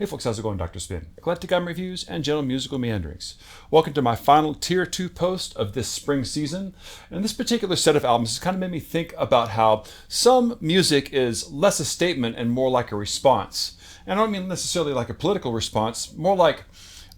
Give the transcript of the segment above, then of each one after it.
folks, how's it going? Dr. Spin. Eclectic album reviews and general musical meanderings. Welcome to my final Tier 2 post of this spring season. And this particular set of albums has kind of made me think about how some music is less a statement and more like a response. And I don't mean necessarily like a political response, more like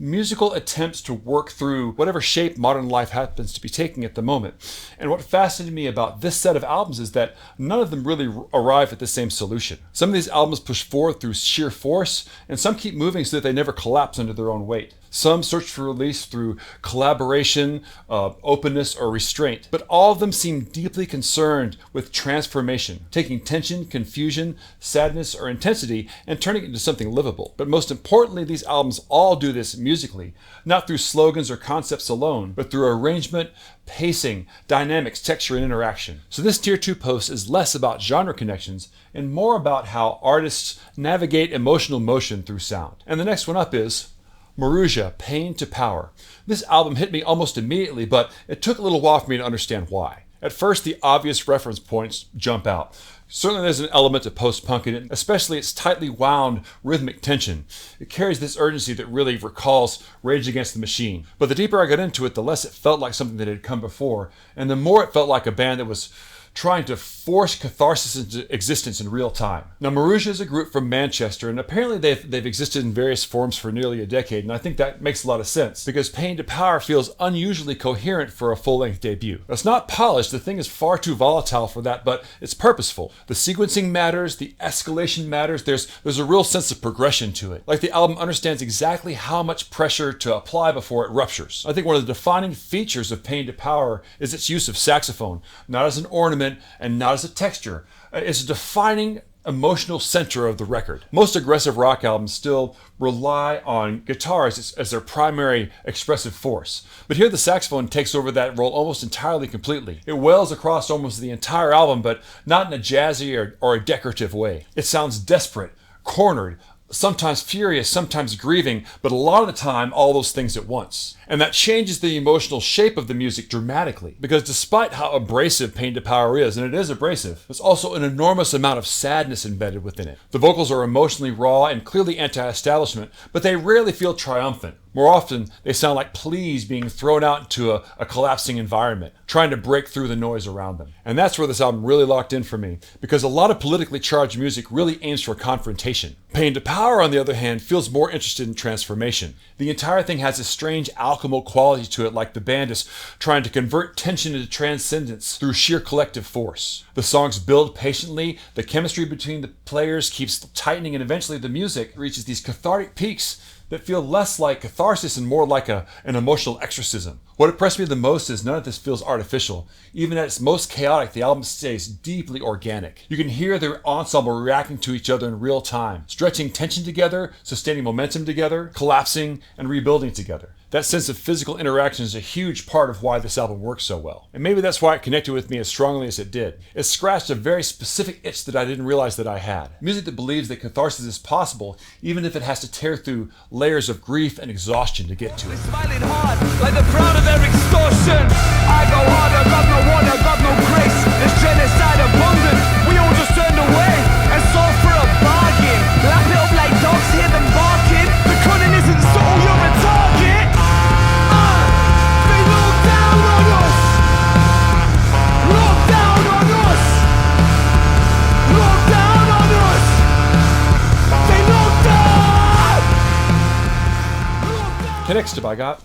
musical attempts to work through whatever shape modern life happens to be taking at the moment. And what fascinated me about this set of albums is that none of them really arrive at the same solution. Some of these albums push forward through sheer force, and some keep moving so that they never collapse under their own weight. Some search for release through collaboration, openness, or restraint. But all of them seem deeply concerned with transformation, taking tension, confusion, sadness, or intensity and turning it into something livable. But most importantly, these albums all do this musically, not through slogans or concepts alone, but through arrangement, pacing, dynamics, texture, and interaction. So this Tier 2 post is less about genre connections and more about how artists navigate emotional motion through sound. And the next one up is Maruja, Pain to Power. This album hit me almost immediately, but it took a little while for me to understand why. At first, the obvious reference points jump out. Certainly there's an element of post-punk in it, especially its tightly wound rhythmic tension. It carries this urgency that really recalls Rage Against the Machine. But the deeper I got into it, the less it felt like something that had come before, and the more it felt like a band that was trying to force catharsis into existence in real time. Now, Maruja is a group from Manchester, and apparently they've existed in various forms for nearly a decade, and I think that makes a lot of sense, because Pain to Power feels unusually coherent for a full-length debut. It's not polished, the thing is far too volatile for that, but it's purposeful. The sequencing matters, the escalation matters, there's a real sense of progression to it. Like the album understands exactly how much pressure to apply before it ruptures. I think one of the defining features of Pain to Power is its use of saxophone, not as an ornament, and not as a texture. It's a defining emotional center of the record. Most aggressive rock albums still rely on guitars as their primary expressive force. But here the saxophone takes over that role almost entirely completely. It wails across almost the entire album, but not in a jazzy or a decorative way. It sounds desperate, cornered, sometimes furious, sometimes grieving, but a lot of the time, all those things at once. And that changes the emotional shape of the music dramatically, because despite how abrasive Pain to Power is, and it is abrasive, there's also an enormous amount of sadness embedded within it. The vocals are emotionally raw and clearly anti-establishment, but they rarely feel triumphant. More often, they sound like pleas being thrown out into a collapsing environment, trying to break through the noise around them. And that's where this album really locked in for me, because a lot of politically charged music really aims for confrontation. Pain to Power, on the other hand, feels more interested in transformation. The entire thing has a strange alchemical quality to it, like the band is trying to convert tension into transcendence through sheer collective force. The songs build patiently, the chemistry between the players keeps tightening, and eventually the music reaches these cathartic peaks that feel less like catharsis and more like an emotional exorcism. What impressed me the most is none of this feels artificial. Even at its most chaotic, the album stays deeply organic. You can hear the ensemble reacting to each other in real time, stretching tension together, sustaining momentum together, collapsing, and rebuilding together. That sense of physical interaction is a huge part of why this album works so well. And maybe that's why it connected with me as strongly as it did. It scratched a very specific itch that I didn't realize that I had. Music that believes that catharsis is possible, even if it has to tear through layers of grief and exhaustion to get to it. Smiling hard, like the frown of their extortion. I go hard, I got no water, I got no grace. It's genocide abundant. We all just turned away and saw for a bargain. Lap it up like dogs, hear them barking. The cunning isn't soul, you're a target. They look down on us. Look down on us. Look down on us. They look down. Next up I got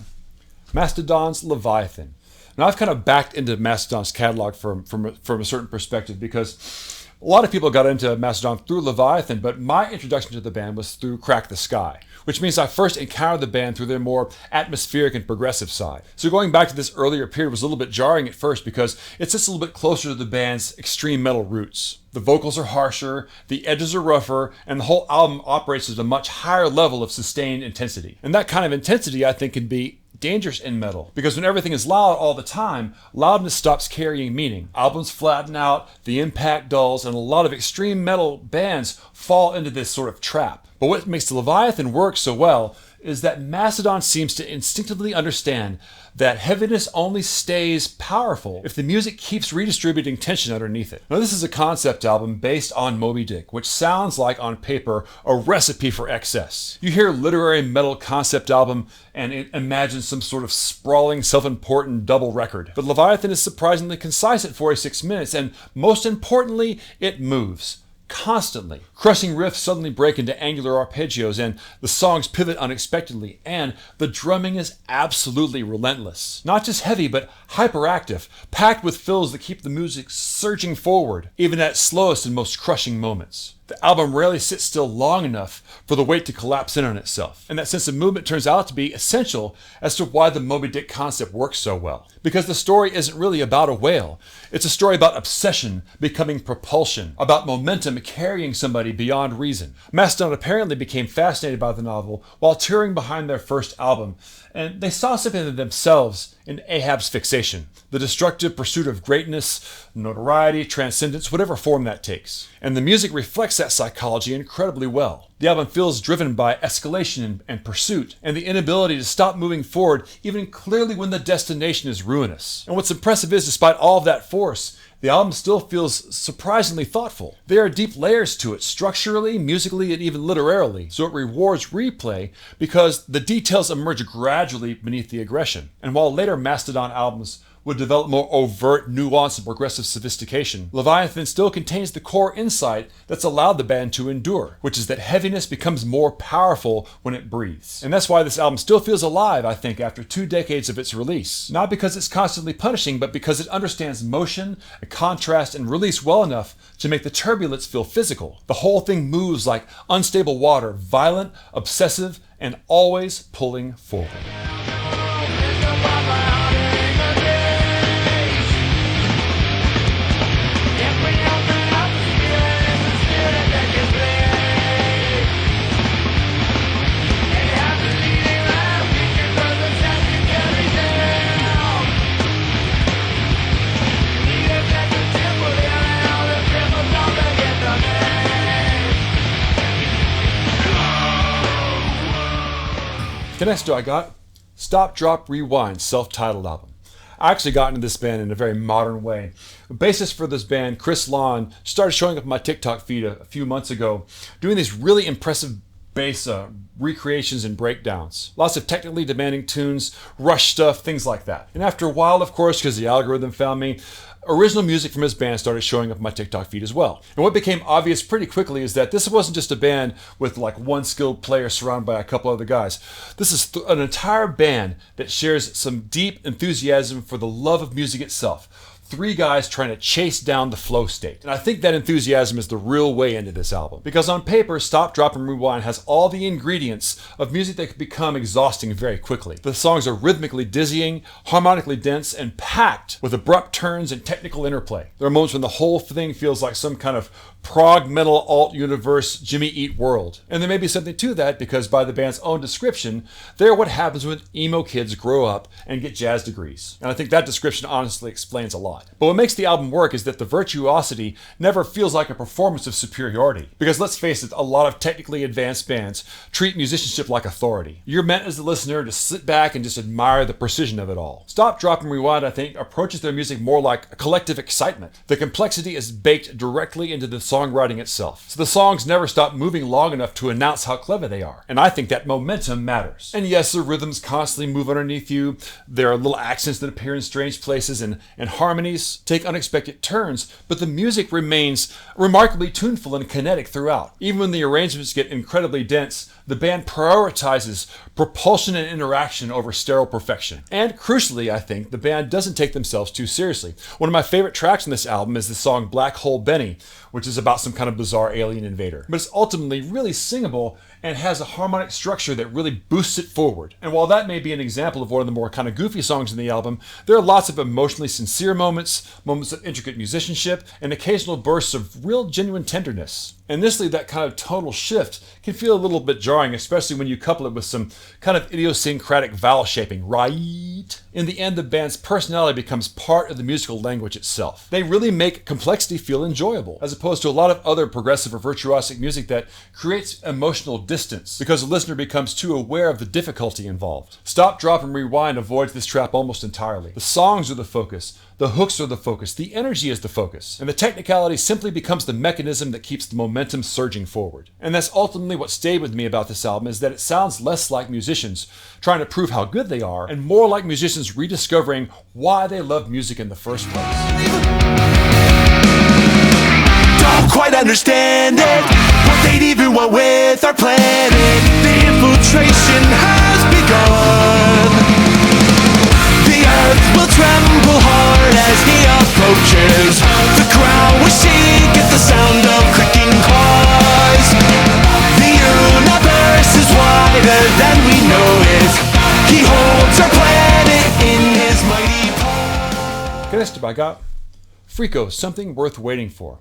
Mastodon's Leviathan. Now I've kind of backed into Mastodon's catalog from a certain perspective, because a lot of people got into Mastodon through Leviathan, but my introduction to the band was through Crack the Sky, which means I first encountered the band through their more atmospheric and progressive side. So going back to this earlier period was a little bit jarring at first, because it's just a little bit closer to the band's extreme metal roots. The vocals are harsher, the edges are rougher, and the whole album operates at a much higher level of sustained intensity. And that kind of intensity, I think, can be dangerous in metal, because when everything is loud all the time, loudness stops carrying meaning. Albums flatten out, the impact dulls, and a lot of extreme metal bands fall into this sort of trap. But what makes the Leviathan work so well is that Mastodon seems to instinctively understand that heaviness only stays powerful if the music keeps redistributing tension underneath it. Now, this is a concept album based on Moby Dick, which sounds like on paper a recipe for excess. You hear literary metal concept album and it imagines some sort of sprawling, self-important double record. But Leviathan is surprisingly concise at 46 minutes, and most importantly, it moves. Constantly. Crushing riffs suddenly break into angular arpeggios, and the songs pivot unexpectedly, and the drumming is absolutely relentless. Not just heavy, but hyperactive, packed with fills that keep the music surging forward, even at slowest and most crushing moments. The album rarely sits still long enough for the weight to collapse in on itself, and that sense of movement turns out to be essential as to why the Moby Dick concept works so well. Because the story isn't really about a whale, it's a story about obsession becoming propulsion, about momentum carrying somebody beyond reason. Mastodon apparently became fascinated by the novel while touring behind their first album, and they saw something in themselves in Ahab's fixation, the destructive pursuit of greatness, notoriety, transcendence, whatever form that takes. And the music reflects that psychology incredibly well. The album feels driven by escalation and pursuit, and the inability to stop moving forward even clearly when the destination is ruinous. And what's impressive is, despite all of that force, the album still feels surprisingly thoughtful. There are deep layers to it, structurally, musically, and even literarily, so it rewards replay because the details emerge gradually beneath the aggression. And while later Mastodon albums would develop more overt nuance and progressive sophistication, Leviathan still contains the core insight that's allowed the band to endure, which is that heaviness becomes more powerful when it breathes. And that's why this album still feels alive, I think, after 2 decades of its release. Not because it's constantly punishing, but because it understands motion, contrast, and release well enough to make the turbulence feel physical. The whole thing moves like unstable water, violent, obsessive, and always pulling forward. The next I got Stop.Drop.Rewind, self-titled album. I actually got into this band in a very modern way. The bassist for this band, Chris Lawn, started showing up on my TikTok feed a few months ago, doing these really impressive bass recreations and breakdowns. Lots of technically demanding tunes, rush stuff, things like that. And after a while, of course, because the algorithm found me, original music from his band started showing up on my TikTok feed as well. And what became obvious pretty quickly is that this wasn't just a band with like one skilled player surrounded by a couple other guys. This is an entire band that shares some deep enthusiasm for the love of music itself. 3 guys trying to chase down the flow state. And I think that enthusiasm is the real way into this album. Because on paper, Stop, Drop, and Rewind has all the ingredients of music that can become exhausting very quickly. The songs are rhythmically dizzying, harmonically dense, and packed with abrupt turns and technical interplay. There are moments when the whole thing feels like some kind of prog metal alt universe Jimmy Eat world. And there may be something to that because by the band's own description, they're what happens when emo kids grow up and get jazz degrees. And I think that description honestly explains a lot. But what makes the album work is that the virtuosity never feels like a performance of superiority. Because let's face it, a lot of technically advanced bands treat musicianship like authority. You're meant as the listener to sit back and just admire the precision of it all. Stop, Drop, and Rewind, I think, approaches their music more like a collective excitement. The complexity is baked directly into the songwriting itself. So the songs never stop moving long enough to announce how clever they are. And I think that momentum matters. And yes, the rhythms constantly move underneath you. There are little accents that appear in strange places, and harmonies take unexpected turns, but the music remains remarkably tuneful and kinetic throughout. Even when the arrangements get incredibly dense, the band prioritizes propulsion and interaction over sterile perfection. And crucially, I think, the band doesn't take themselves too seriously. One of my favorite tracks on this album is the song Black Hole Benny, which is about some kind of bizarre alien invader. But it's ultimately really singable and has a harmonic structure that really boosts it forward. And while that may be an example of one of the more kind of goofy songs in the album, there are lots of emotionally sincere moments moments of intricate musicianship, and occasional bursts of real genuine tenderness. Initially, that kind of tonal shift can feel a little bit jarring, especially when you couple it with some kind of idiosyncratic vowel shaping, right? In the end, the band's personality becomes part of the musical language itself. They really make complexity feel enjoyable, as opposed to a lot of other progressive or virtuosic music that creates emotional distance because the listener becomes too aware of the difficulty involved. Stop, Drop, and Rewind avoids this trap almost entirely. The songs are the focus, the hooks are the focus, the energy is the focus, and the technicality simply becomes the mechanism that keeps the momentum surging forward. And that's ultimately what stayed with me about this album, is that it sounds less like musicians trying to prove how good they are, and more like musicians rediscovering why they love music in the first place. Don't quite understand it, what they'd even want with our planet. The infiltration has begun. The earth will tremble hard as he approaches. The ground will shake at the sound of cracking claws. The universe is wider than we know it. He holds our planet in his mighty paw. Okay, next up I got Friko, Something Worth Waiting For.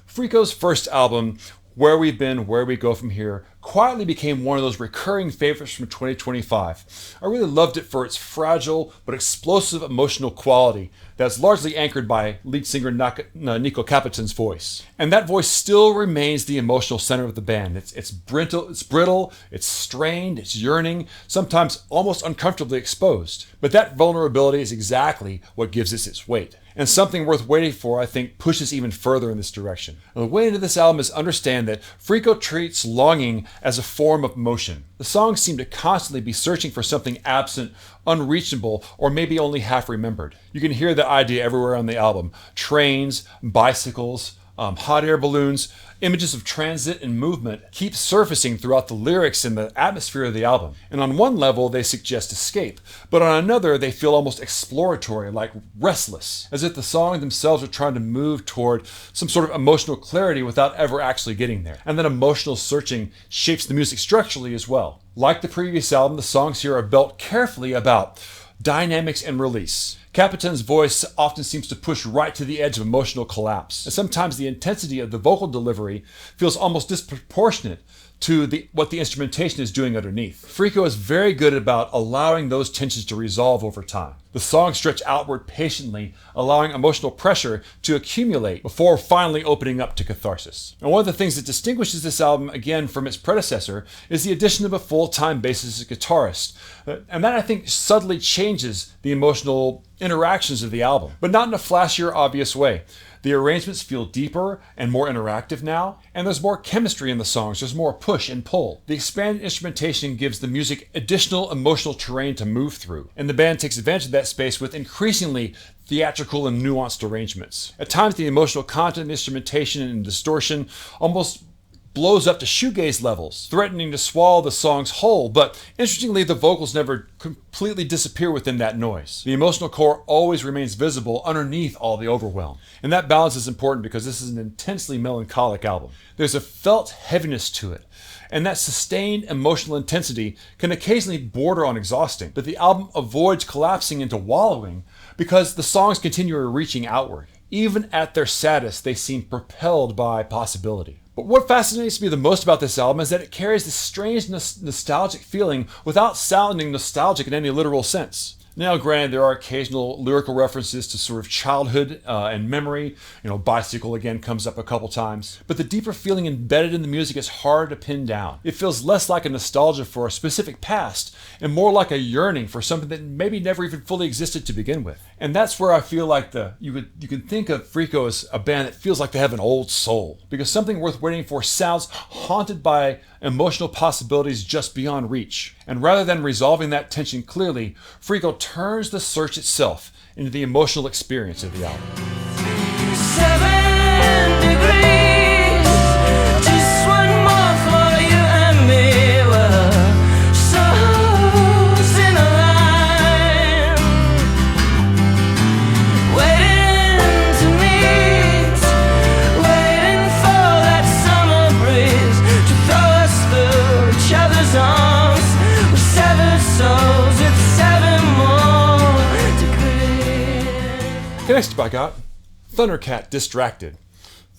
Friko's first album, Where We've Been, Where We Go From Here, quietly became one of those recurring favorites from 2025. I really loved it for its fragile but explosive emotional quality that's largely anchored by lead singer Nico Capitan's voice. And that voice still remains the emotional center of the band. It's brittle, it's strained, it's yearning, sometimes almost uncomfortably exposed. But that vulnerability is exactly what gives it its weight. And Something Worth Waiting For, I think, pushes even further in this direction. And the way into this album is understand that Friko treats longing as a form of motion. The songs seem to constantly be searching for something absent, unreachable, or maybe only half remembered. You can hear that idea everywhere on the album. Trains, bicycles, hot air balloons, images of transit and movement keep surfacing throughout the lyrics and the atmosphere of the album. And on one level, they suggest escape, but on another, they feel almost exploratory, like restless, as if the songs themselves are trying to move toward some sort of emotional clarity without ever actually getting there. And that emotional searching shapes the music structurally as well. Like the previous album, the songs here are built carefully about dynamics and release. Capitan's voice often seems to push right to the edge of emotional collapse, and sometimes the intensity of the vocal delivery feels almost disproportionate to what the instrumentation is doing underneath. Friko is very good about allowing those tensions to resolve over time. The songs stretch outward patiently, allowing emotional pressure to accumulate before finally opening up to catharsis. And one of the things that distinguishes this album, again, from its predecessor is the addition of a full-time bassist guitarist. And that, I think, subtly changes the emotional interactions of the album, but not in a flashy or obvious way. The arrangements feel deeper and more interactive now, and there's more chemistry in the songs. There's more push and pull. The expanded instrumentation gives the music additional emotional terrain to move through, and the band takes advantage of that space with increasingly theatrical and nuanced arrangements. At times, the emotional content, instrumentation, and distortion almost blows up to shoegaze levels, threatening to swallow the songs whole, but interestingly, the vocals never completely disappear within that noise. The emotional core always remains visible underneath all the overwhelm. And that balance is important because this is an intensely melancholic album. There's a felt heaviness to it, and that sustained emotional intensity can occasionally border on exhausting, but the album avoids collapsing into wallowing because the songs continue reaching outward. Even at their saddest, they seem propelled by possibility. But what fascinates me the most about this album is that it carries this strange nostalgic feeling without sounding nostalgic in any literal sense. Now, granted, there are occasional lyrical references to sort of childhood and memory. Bicycle again comes up a couple times. But the deeper feeling embedded in the music is hard to pin down. It feels less like a nostalgia for a specific past and more like a yearning for something that maybe never even fully existed to begin with. And that's where I feel like you can think of Friko as a band that feels like they have an old soul. Because Something Worth Waiting For sounds haunted by emotional possibilities just beyond reach. And rather than resolving that tension clearly, Friko turns the search itself into the emotional experience of the album. 7 degrees, just one more for you and me. We're souls in a line, waiting to meet, waiting for that summer breeze to throw us through each other's arms. We're severed souls with 7 more degrees. Okay, Next up I got Thundercat Distracted.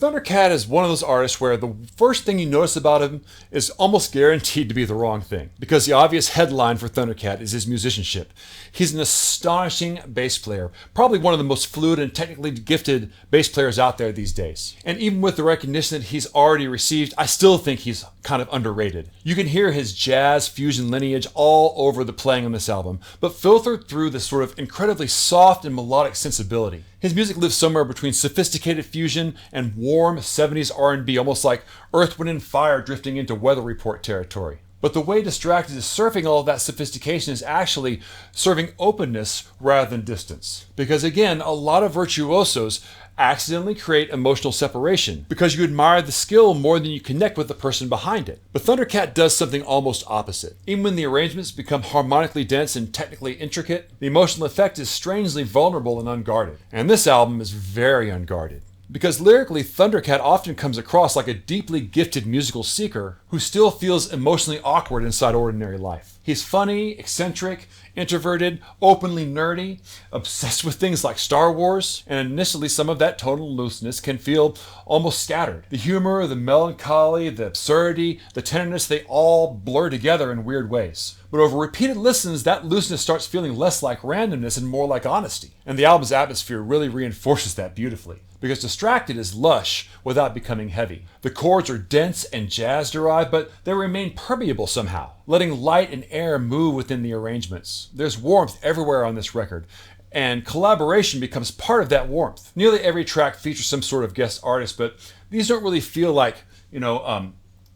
Thundercat is one of those artists where the first thing you notice about him is almost guaranteed to be the wrong thing, because the obvious headline for Thundercat is his musicianship. He's an astonishing bass player, probably one of the most fluid and technically gifted bass players out there these days. And even with the recognition that he's already received, I still think he's kind of underrated. You can hear his jazz fusion lineage all over the playing on this album, but filtered through this sort of incredibly soft and melodic sensibility. His music lives somewhere between sophisticated fusion and warm 70s R&B, almost like Earth, Wind & Fire drifting into Weather Report territory. But the way Distracted is surfing all of that sophistication is actually serving openness rather than distance. Because again, a lot of virtuosos accidentally create emotional separation because you admire the skill more than you connect with the person behind it. But Thundercat does something almost opposite. Even when the arrangements become harmonically dense and technically intricate, the emotional effect is strangely vulnerable and unguarded. And this album is very unguarded. Because lyrically, Thundercat often comes across like a deeply gifted musical seeker who still feels emotionally awkward inside ordinary life. He's funny, eccentric, introverted, openly nerdy, obsessed with things like Star Wars, and initially some of that tonal looseness can feel almost scattered. The humor, the melancholy, the absurdity, the tenderness, they all blur together in weird ways. But over repeated listens, that looseness starts feeling less like randomness and more like honesty. And the album's atmosphere really reinforces that beautifully, because Distracted is lush without becoming heavy. The chords are dense and jazz-derived, but they remain permeable somehow, letting light and air move within the arrangements. There's warmth everywhere on this record, and collaboration becomes part of that warmth. Nearly every track features some sort of guest artist, but these don't really feel like,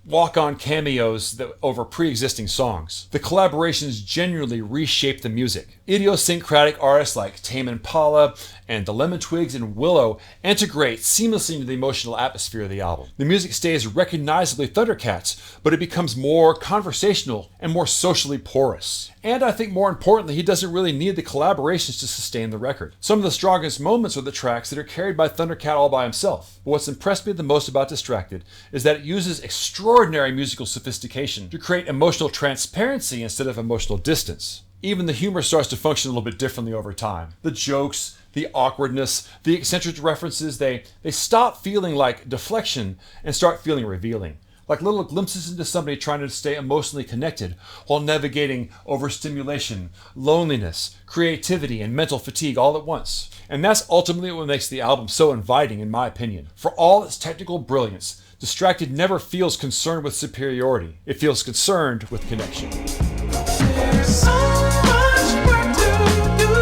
walk-on cameos over pre-existing songs. The collaborations genuinely reshape the music. Idiosyncratic artists like Tame Impala and the Lemon Twigs and Willow integrate seamlessly into the emotional atmosphere of the album. The music stays recognizably Thundercats, but it becomes more conversational and more socially porous. And I think more importantly, he doesn't really need the collaborations to sustain the record. Some of the strongest moments are the tracks that are carried by Thundercat all by himself. But what's impressed me the most about Distracted is that it uses extraordinary musical sophistication to create emotional transparency instead of emotional distance. Even the humor starts to function a little bit differently over time. The jokes, the awkwardness, the eccentric references, they stop feeling like deflection and start feeling revealing. Like little glimpses into somebody trying to stay emotionally connected while navigating overstimulation, loneliness, creativity, and mental fatigue all at once. And that's ultimately what makes the album so inviting, in my opinion. For all its technical brilliance, Distracted never feels concerned with superiority. It feels concerned with connection. There's so much work to do,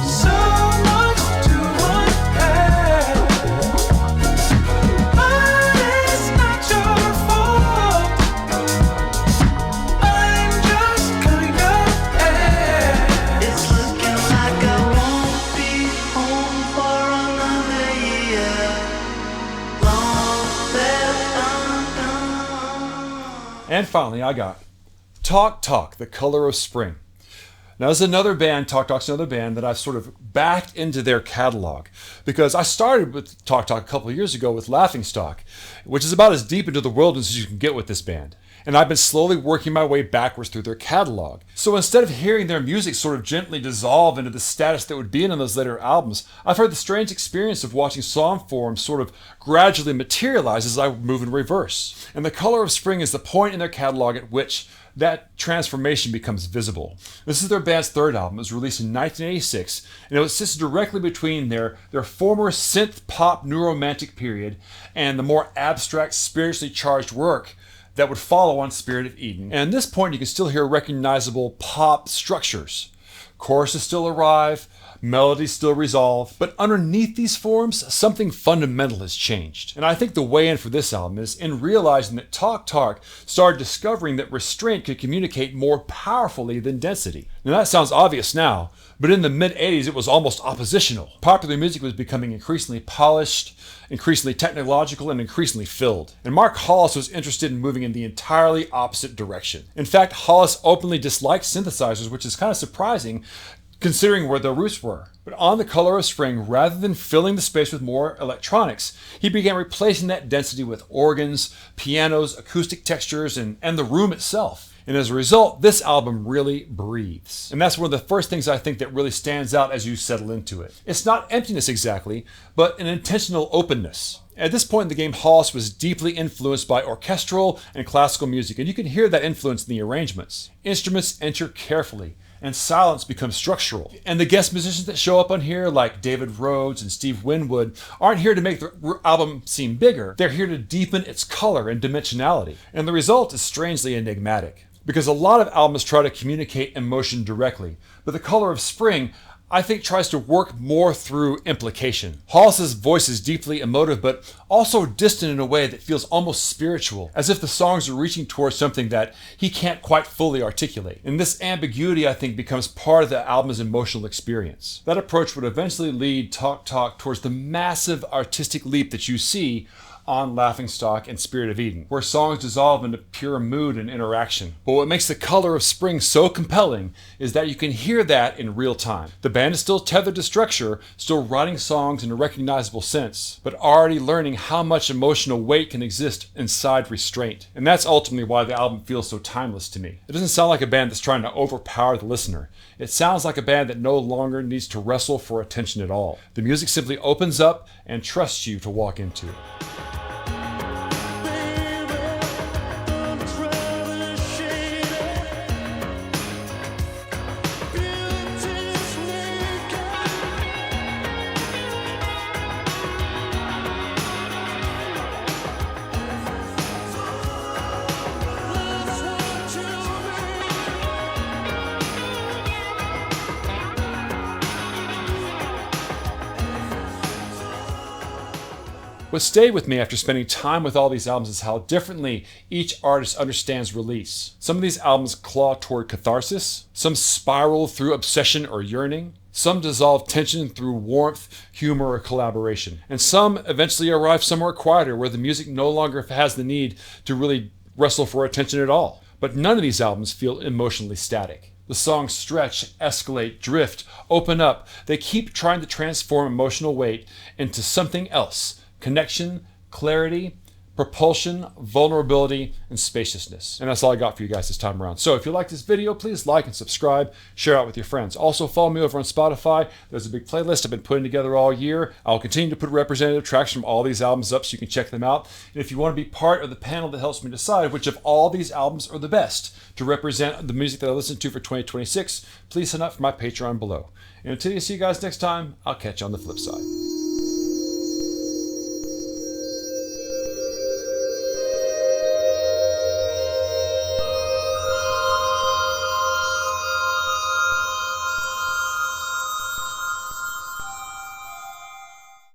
so much to unpack, but it's not your fault. I'm just kind of bad. It's looking like I won't be home for another year. Long left undone. And finally, I got Talk, The Color of Spring. Now, this is another band, Talk's another band that I've sort of backed into their catalog, because I started with Talk a couple of years ago with Laughingstock, which is about as deep into the wilderness as you can get with this band. And I've been slowly working my way backwards through their catalog. So instead of hearing their music sort of gently dissolve into the status that would be in those later albums, I've had the strange experience of watching song forms sort of gradually materialize as I move in reverse. And The Color of Spring is the point in their catalog at which that transformation becomes visible. This is their band's third album. It was released in 1986, and it sits directly between their former synth pop new romantic period and the more abstract, spiritually charged work that would follow on Spirit of Eden. And at this point, you can still hear recognizable pop structures. Choruses still arrive, melodies still resolve, but underneath these forms, something fundamental has changed. And I think the way in for this album is in realizing that Talk started discovering that restraint could communicate more powerfully than density. Now that sounds obvious now, but in the mid-80s it was almost oppositional. Popular music was becoming increasingly polished, increasingly technological, and increasingly filled. And Mark Hollis was interested in moving in the entirely opposite direction. In fact, Hollis openly disliked synthesizers, which is kind of surprising considering where their roots were. But on The Color of Spring, rather than filling the space with more electronics, he began replacing that density with organs, pianos, acoustic textures, and the room itself. And as a result, this album really breathes. And that's one of the first things I think that really stands out as you settle into it. It's not emptiness exactly, but an intentional openness. At this point in the game, Hollis was deeply influenced by orchestral and classical music, and you can hear that influence in the arrangements. Instruments enter carefully, and silence becomes structural. And the guest musicians that show up on here, like David Rhodes and Steve Winwood, aren't here to make the album seem bigger. They're here to deepen its color and dimensionality. And the result is strangely enigmatic, because a lot of albums try to communicate emotion directly, but The Color of Spring, I think, tries to work more through implication. Hollis's voice is deeply emotive, but also distant in a way that feels almost spiritual, as if the songs are reaching towards something that he can't quite fully articulate. And this ambiguity, I think, becomes part of the album's emotional experience. That approach would eventually lead Talk Talk towards the massive artistic leap that you see on Laughingstock and Spirit of Eden, where songs dissolve into pure mood and interaction. But what makes The Color of Spring so compelling is that you can hear that in real time. The band is still tethered to structure, still writing songs in a recognizable sense, but already learning how much emotional weight can exist inside restraint. And that's ultimately why the album feels so timeless to me. It doesn't sound like a band that's trying to overpower the listener. It sounds like a band that no longer needs to wrestle for attention at all. The music simply opens up and trusts you to walk into it. What stayed with me after spending time with all these albums is how differently each artist understands release. Some of these albums claw toward catharsis, some spiral through obsession or yearning, some dissolve tension through warmth, humor, or collaboration, and some eventually arrive somewhere quieter where the music no longer has the need to really wrestle for attention at all. But none of these albums feel emotionally static. The songs stretch, escalate, drift, open up. They keep trying to transform emotional weight into something else. Connection, clarity, propulsion, vulnerability, and spaciousness. And that's all I got for you guys this time around. So if you like this video, please like and subscribe, share out with your friends. Also follow me over on Spotify. There's a big playlist I've been putting together all year. I'll continue to put representative tracks from all these albums up so you can check them out. And if you want to be part of the panel that helps me decide which of all these albums are the best to represent the music that I listen to for 2026, please sign up for my Patreon below. And until you see you guys next time, I'll catch you on the flip side.